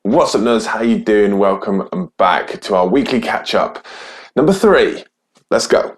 What's up, nerds? How you doing? Welcome back to our weekly catch-up. Number 3. Let's go.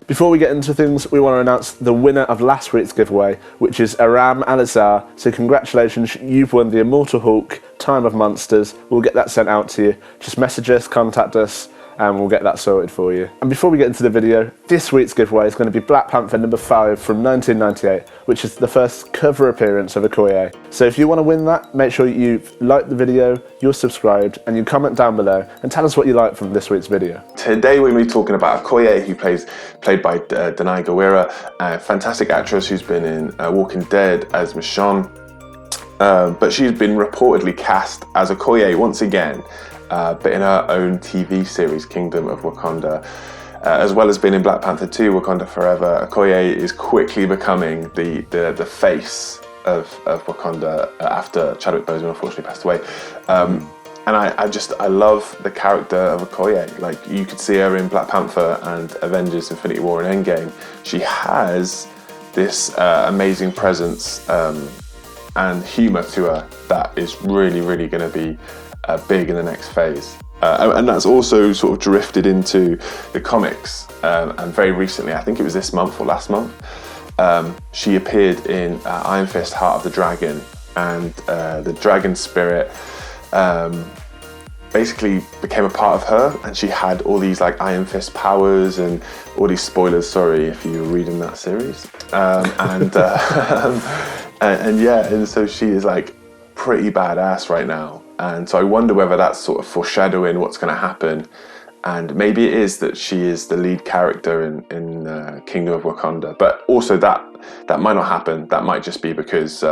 Before we get into things, we want to announce the winner of last week's giveaway, which is Aram Alizar. So congratulations, you've won the Immortal Hulk Time of Monsters. We'll get that sent out to you. Just message us, contact us, and we'll get that sorted for you. And before we get into the video, this week's giveaway is going to be Black Panther number 5 from 1998, which is the first cover appearance of Okoye. So if you want to win that, make sure you've liked the video, you're subscribed, and you comment down below and tell us what you like from this week's video. Today we're going to be talking about Okoye, who played by Danai Gurira, a fantastic actress who's been in Walking Dead as Michonne, but she's been reportedly cast as Okoye once again, but in her own TV series, Kingdom of Wakanda. As well as being in Black Panther 2, Wakanda Forever, Okoye is quickly becoming the face of Wakanda after Chadwick Boseman unfortunately passed away. And I love the character of Okoye. Like, you could see her in Black Panther and Avengers Infinity War and Endgame. She has this amazing presence and humour to her that is really, really going to be big in the next phase. And that's also sort of drifted into the comics. And very recently, I think it was this month or last month, she appeared in Iron Fist Heart of the Dragon, and the dragon spirit basically became a part of her, and she had all these like Iron Fist powers and all these spoilers, sorry if you were reading that series. And so she is like pretty badass right now. And so I wonder whether that's sort of foreshadowing what's going to happen. And maybe it is that she is the lead character in Kingdom of Wakanda. But also that might not happen. That might just be because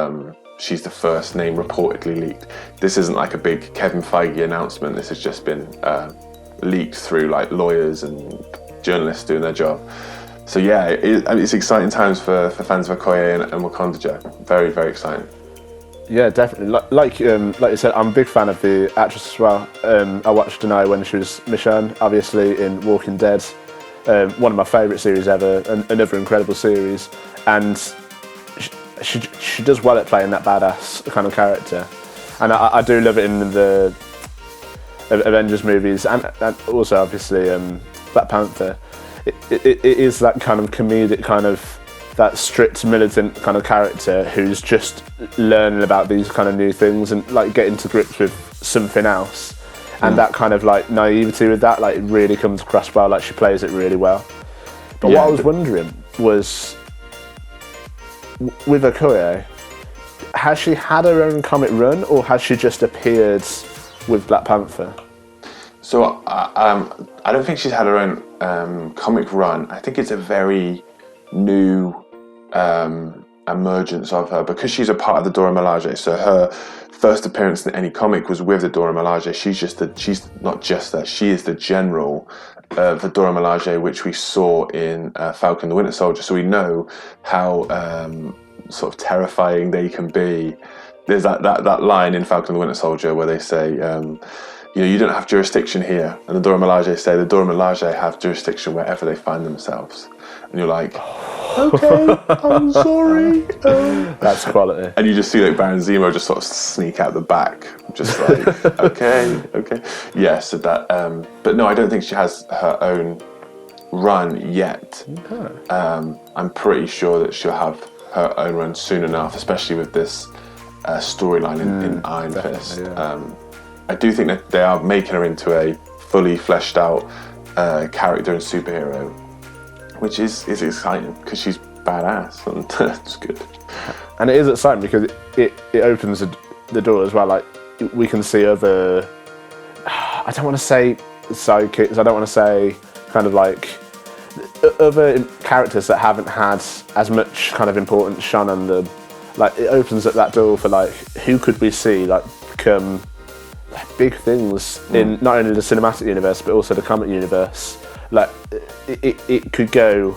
she's the first name reportedly leaked. This isn't like a big Kevin Feige announcement. This has just been leaked through like lawyers and journalists doing their job. So yeah, it's exciting times for fans of Okoye and Wakanda, Joe. Very, very exciting. Yeah, definitely. Like you said, I'm a big fan of the actress as well. I watched Danai when she was Michonne, obviously in Walking Dead, one of my favourite series ever, another incredible series, and she does well at playing that badass kind of character, and I do love it in the Avengers movies, and also obviously Black Panther. It is that kind of comedic kind of, that strict militant kind of character who's just learning about these kind of new things and like getting to grips with something else. And that kind of like naivety with that, like, it really comes across well. Like, she plays it really well. But what I was wondering was, with Okoye, has she had her own comic run, or has she just appeared with Black Panther? So I don't think she's had her own comic run. I think it's a very new emergence of her, because she's a part of the Dora Milaje. So her first appearance in any comic was with the Dora Milaje. She's not just that, she is the general of the Dora Milaje, which we saw in Falcon the Winter Soldier. So we know how sort of terrifying they can be. There's that line in Falcon the Winter Soldier where they say, you don't have jurisdiction here. And the Dora Milaje say the Dora Milaje have jurisdiction wherever they find themselves. And you're like, okay, I'm sorry. That's quality. And you just see like Baron Zemo just sort of sneak out the back, just like, okay. Yeah, so that, but no, I don't think she has her own run yet. Okay. I'm pretty sure that she'll have her own run soon enough, especially with this storyline in Iron Fist. Yeah. I do think that they are making her into a fully fleshed out character and superhero, which is exciting because she's badass, and that's good. And it is exciting because it opens the door as well. Like, we can see other, I don't want to say sidekicks, I don't want to say kind of like other characters that haven't had as much kind of importance shone on them. Like, it opens up that door for like, who could we see like become big things in not only the cinematic universe but also the comic universe. Like, it could go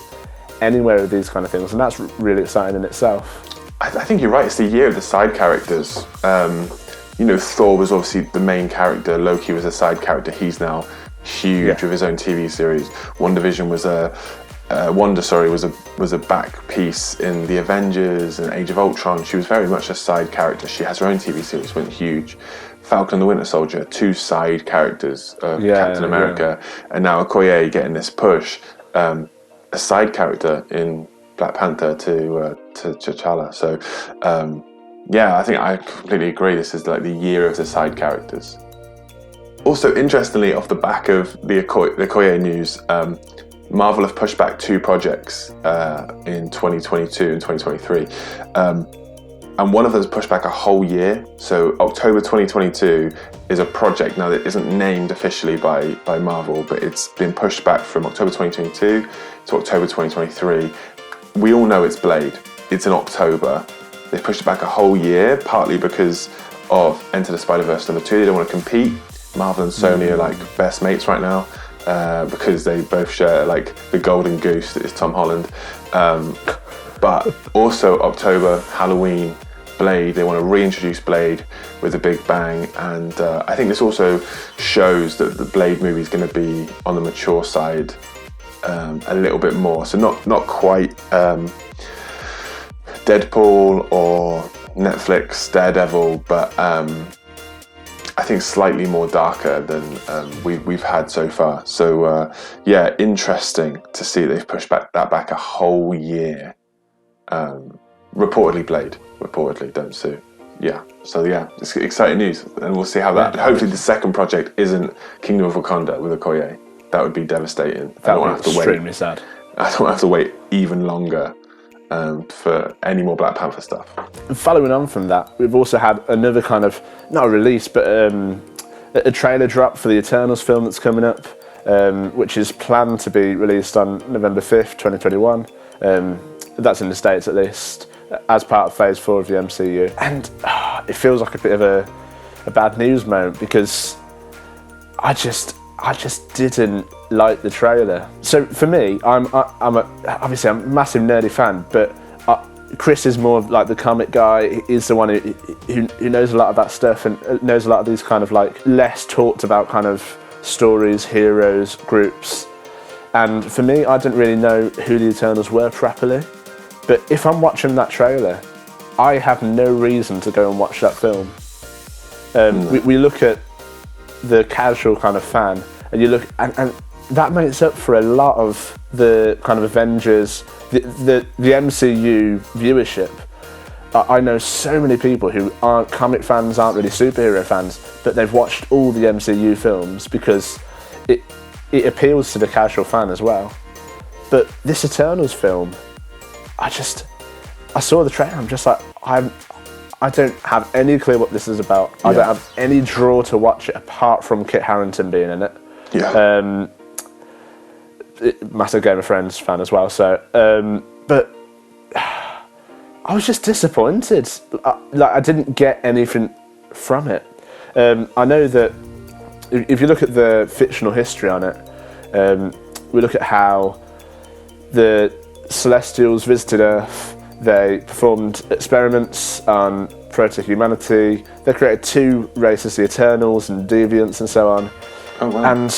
anywhere with these kind of things, and that's really exciting in itself. I think you're right, it's the year of the side characters. Thor was obviously the main character, Loki was a side character, he's now huge with his own TV series. WandaVision was a Wanda, was a back piece in the Avengers and Age of Ultron. She was very much a side character. She has her own TV series, went huge. Falcon and the Winter Soldier, 2 side characters of Captain America, and now Okoye getting this push, a side character in Black Panther to T'Challa. So I think I completely agree. This is like the year of the side characters. Also, interestingly, off the back of the Okoye news, Marvel have pushed back 2 projects in 2022 and 2023. And one of them is pushed back a whole year. So October 2022 is a project now that isn't named officially by Marvel, but it's been pushed back from October 2022 to October 2023. We all know it's Blade. It's in October. They pushed it back a whole year, partly because of Enter the Spider-Verse #2. They don't want to compete. Marvel and Sony are like best mates right now because they both share like the golden goose that is Tom Holland. But also October, Halloween, Blade, they want to reintroduce Blade with a big bang, and I think this also shows that the Blade movie is going to be on the mature side a little bit more. So not quite Deadpool or Netflix Daredevil, but I think slightly more darker than we've had so far. So interesting to see they've pushed that back a whole year. Reportedly Blade. Reportedly, don't sue. Yeah. So it's exciting news, and we'll see how that. Hopefully, the second project isn't Kingdom of Wakanda with Okoye. That would be devastating. That would be extremely sad. I don't have to wait even longer for any more Black Panther stuff. And following on from that, we've also had another kind of not a release, but a trailer drop for the Eternals film that's coming up, which is planned to be released on November 5th, 2021. That's in the States at least, as part of Phase 4 of the MCU. And it feels like a bit of a bad news moment because I just didn't like the trailer. So for me, obviously I'm a massive nerdy fan, but Chris is more of like the comic guy. He's the one who knows a lot of that stuff and knows a lot of these kind of like less talked about kind of stories, heroes, groups. And for me, I didn't really know who the Eternals were properly. But if I'm watching that trailer, I have no reason to go and watch that film. We look at the casual kind of fan, and you look, and that makes up for a lot of the kind of Avengers, the MCU viewership. I know so many people who aren't comic fans, aren't really superhero fans, but they've watched all the MCU films because it appeals to the casual fan as well. But this Eternals film, I saw the trailer, I'm just like, I don't have any clue what this is about. Yeah. I don't have any draw to watch it apart from Kit Harington being in it. Yeah. Massive Game of Thrones fan as well. So, but I was just disappointed. I didn't get anything from it. I know that if you look at the fictional history on it, we look at how the Celestials visited Earth. They performed experiments on proto-humanity. They created 2 races, the Eternals and Deviants and so on. Oh, wow. And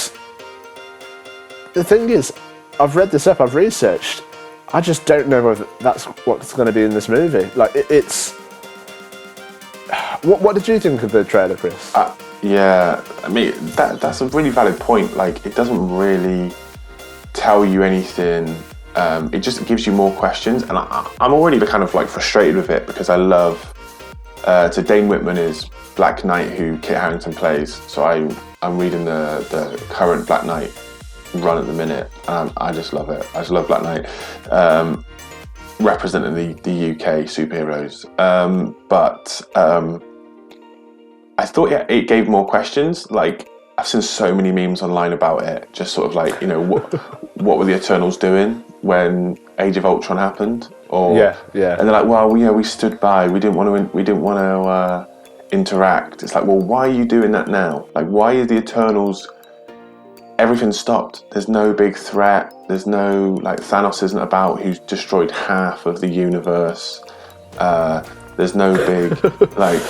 the thing is, I've read this up, I've researched. I just don't know whether that's what's going to be in this movie. Like, it's... What did you think of the trailer, Chris? Yeah, I mean, that's a really valid point. Like, it doesn't really tell you anything. It just gives you more questions, and I'm already kind of like frustrated with it because I love. So Dane Whitman is Black Knight, who Kit Harington plays. So I'm reading the current Black Knight run at the minute, and I just love it. I just love Black Knight representing the UK superheroes. But I thought it gave more questions. Like, I've seen so many memes online about it, just sort of like, what were the Eternals doing when Age of Ultron happened? Or yeah. And they're like, well, we stood by. We didn't want to interact. It's like, well, why are you doing that now? Like, why are the Eternals? Everything stopped. There's no big threat. There's no, like, Thanos isn't about, who's destroyed half of the universe. There's no big like.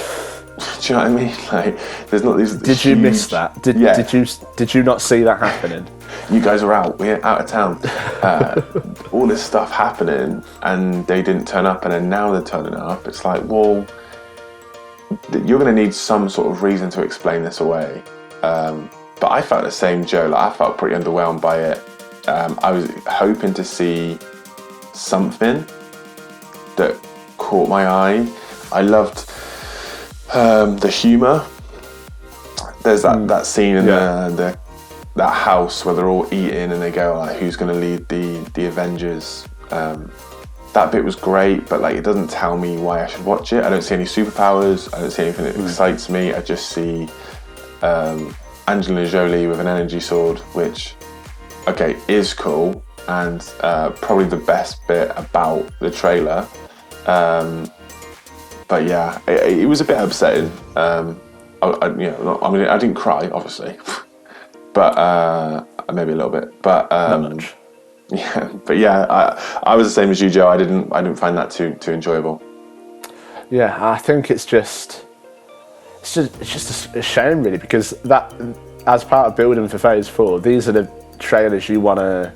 Do you know what I mean? Like, there's not these. Did you miss that? Did you not see that happening? you guys are out. We're out of town. All this stuff happening, and they didn't turn up, and then now they're turning up. It's like, well, you're going to need some sort of reason to explain this away. But I felt the same, Joe. Like, I felt pretty underwhelmed by it. I was hoping to see something that caught my eye. I loved the humour. There's that scene in that house where they're all eating and they go, like, who's going to lead the Avengers? That bit was great, but like, it doesn't tell me why I should watch it. I don't see any superpowers. I don't see anything that excites me. I just see Angelina Jolie with an energy sword, which, okay, is cool, and probably the best bit about the trailer. But yeah, it was a bit upsetting. I didn't cry, obviously, but maybe a little bit. But not much. I was the same as you, Joe. I didn't find that too enjoyable. Yeah, I think it's just a shame, really, because that, as part of building for Phase 4, these are the trailers you want to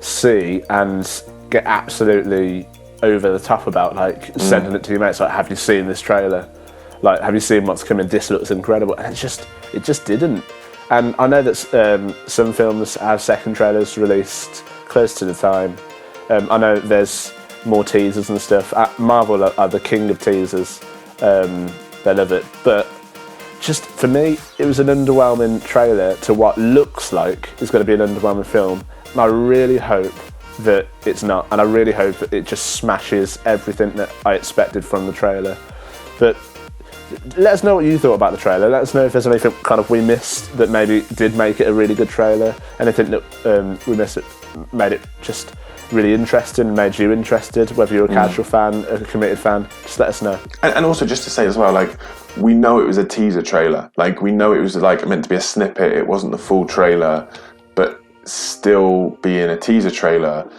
see and get absolutely over the top about, like sending it to your mates, like, have you seen this trailer? Like, have you seen what's coming? This looks incredible. And it just didn't. And I know that some films have second trailers released close to the time. I know there's more teasers and stuff. Marvel are the king of teasers. They love it. But just, for me, it was an underwhelming trailer to what looks like is going to be an underwhelming film. And I really hope that it's not. And I really hope that it just smashes everything that I expected from the trailer. But let us know what you thought about the trailer. Let us know if there's anything kind of we missed that maybe did make it a really good trailer. Anything that we missed that made it just really interesting, made you interested, whether you're a casual fan, a committed fan, just let us know. And also, just to say as well, like, we know it was a teaser trailer. Like, we know it was like meant to be a snippet. It wasn't the full trailer, but still being a teaser trailer,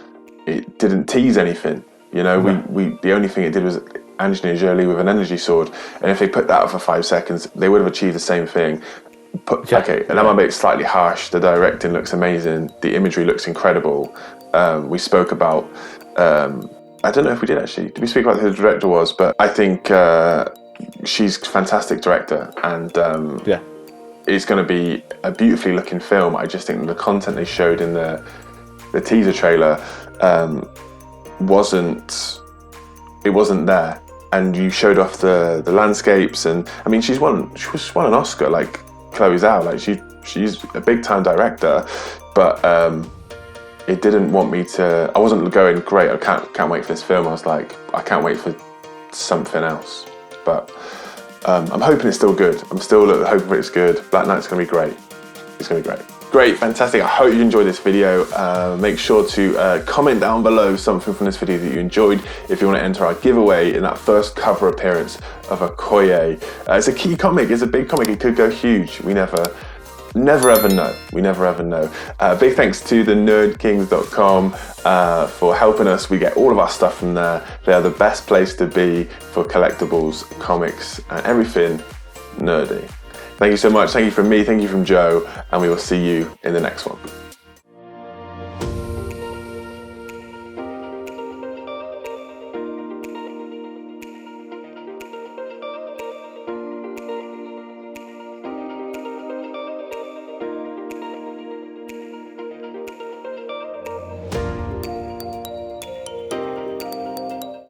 it didn't tease anything. You know, we the only thing it did was Angelina Jolie with an energy sword, and if they put that up for 5 seconds, they would have achieved the same thing. And that might be slightly harsh. The directing looks amazing. The imagery looks incredible. We spoke about, I don't know if we did actually. Did we speak about who the director was? But I think she's a fantastic director, and it's going to be a beautifully looking film. I just think the content they showed in the teaser trailer wasn't there. And you showed off the landscapes, and I mean, she won an Oscar, like Chloe Zhao. Like, she's a big time director, but it didn't want me to. I wasn't going, great, I can't wait for this film. I was like, I can't wait for something else. But I'm hoping it's still good. I'm still hoping it's good. Black Knight's gonna be great. It's gonna be great. Great, fantastic. I hope you enjoyed this video. Make sure to comment down below something from this video that you enjoyed if you want to enter our giveaway in that first cover appearance of Okoye. It's a key comic, it's a big comic, it could go huge. We never ever know. We never ever know. Big thanks to the nerdkings.com for helping us. We get all of our stuff from there. They are the best place to be for collectibles, comics, and everything nerdy. Thank you so much. Thank you from me, thank you from Joe, and we will see you in the next one.